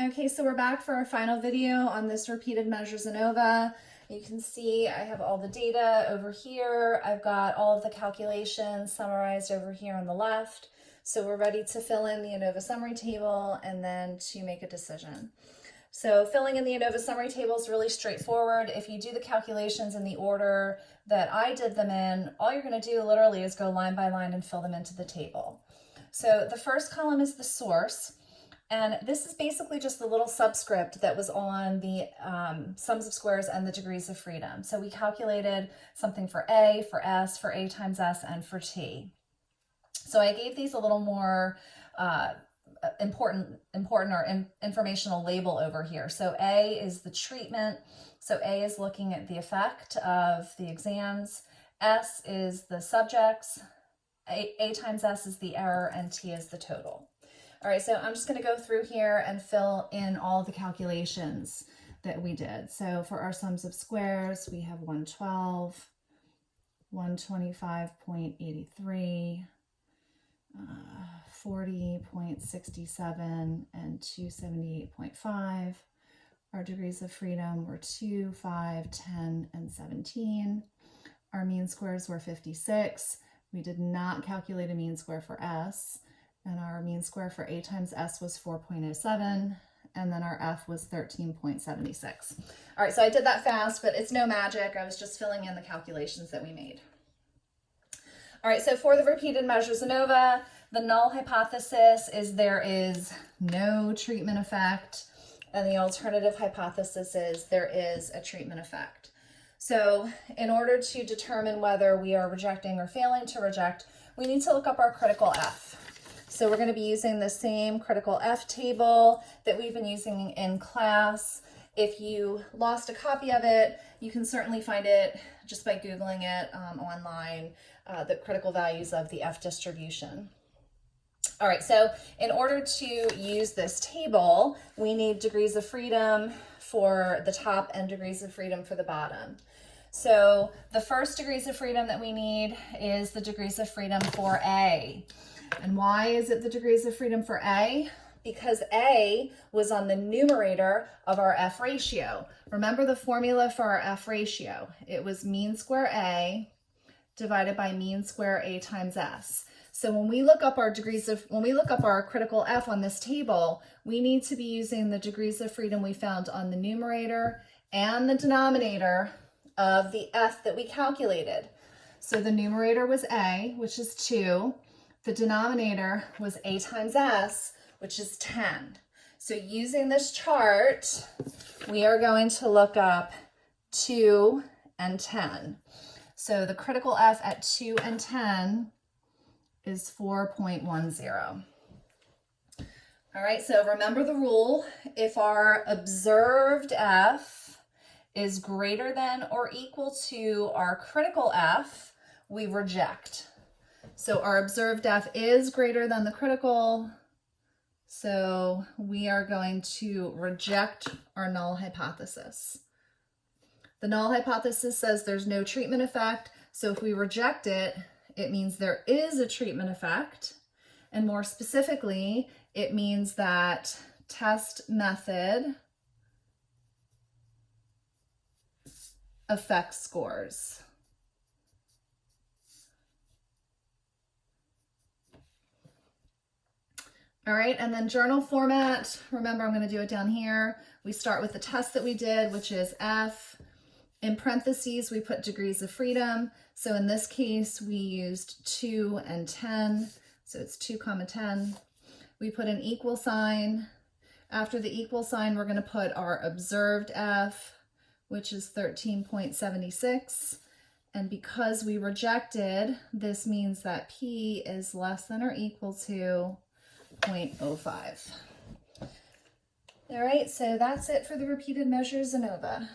Okay, so we're back for our final video on this repeated measures ANOVA. You can see I have all the data over here. I've got all of the calculations summarized over here on the left. So we're ready to fill in the ANOVA summary table and then to make a decision. So filling in the ANOVA summary table is really straightforward. If you do the calculations in the order that I did them in, all you're going to do literally is go line by line and fill them into the table. So the first column is the source. And this is basically just the little subscript that was on the sums of squares and the degrees of freedom. So we calculated something for A, for S, for A times S, and for T. So I gave these a little more important or informational label over here. So A is the treatment. So A is looking at the effect of the exams. S is the subjects. A times S is the error, and T is the total. All right, so I'm just going to go through here and fill in all the calculations that we did. So for our sums of squares, we have 112, 125.83, 40.67, and 278.5. Our degrees of freedom were 2, 5, 10, and 17. Our mean squares were 56. We did not calculate a mean square for S. And our mean square for A times S was 4.07, and then our F was 13.76. All right, so I did that fast, but it's no magic. I was just filling in the calculations that we made. All right, so for the repeated measures ANOVA, the null hypothesis is there is no treatment effect, and the alternative hypothesis is there is a treatment effect. So in order to determine whether we are rejecting or failing to reject, we need to look up our critical F. So we're going to be using the same critical F table that we've been using in class. If you lost a copy of it, you can certainly find it just by Googling it online, the critical values of the F distribution. All right, so in order to use this table, we need degrees of freedom for the top and degrees of freedom for the bottom. So the first degrees of freedom that we need is the degrees of freedom for A. And why is it the degrees of freedom for A? Because A was on the numerator of our F ratio. Remember the formula for our F ratio. It was mean square A divided by mean square A times S. So when we look up our critical F on this table, we need to be using the degrees of freedom we found on the numerator and the denominator of the F that we calculated. So the numerator was A, which is 2. The denominator was A times S, which is 10. So using this chart, we are going to look up 2 and 10. So the critical F at 2 and 10 is 4.10. All right, so remember the rule. If our observed F is greater than or equal to our critical F, we reject. So our observed F is greater than the critical, so we are going to reject our null hypothesis. The null hypothesis says there's no treatment effect, so if we reject it, it means there is a treatment effect, and more specifically, it means that test method affects scores. All right, and then journal format, remember I'm going to do it down here. We start with the test that we did, which is F. In parentheses, we put degrees of freedom. So in this case, we used 2 and 10. So it's 2, 10. We put an equal sign. After the equal sign, we're going to put our observed F, which is 13.76. And because we rejected, this means that P is less than or equal to 0.05. All right, so that's it for the repeated measures ANOVA.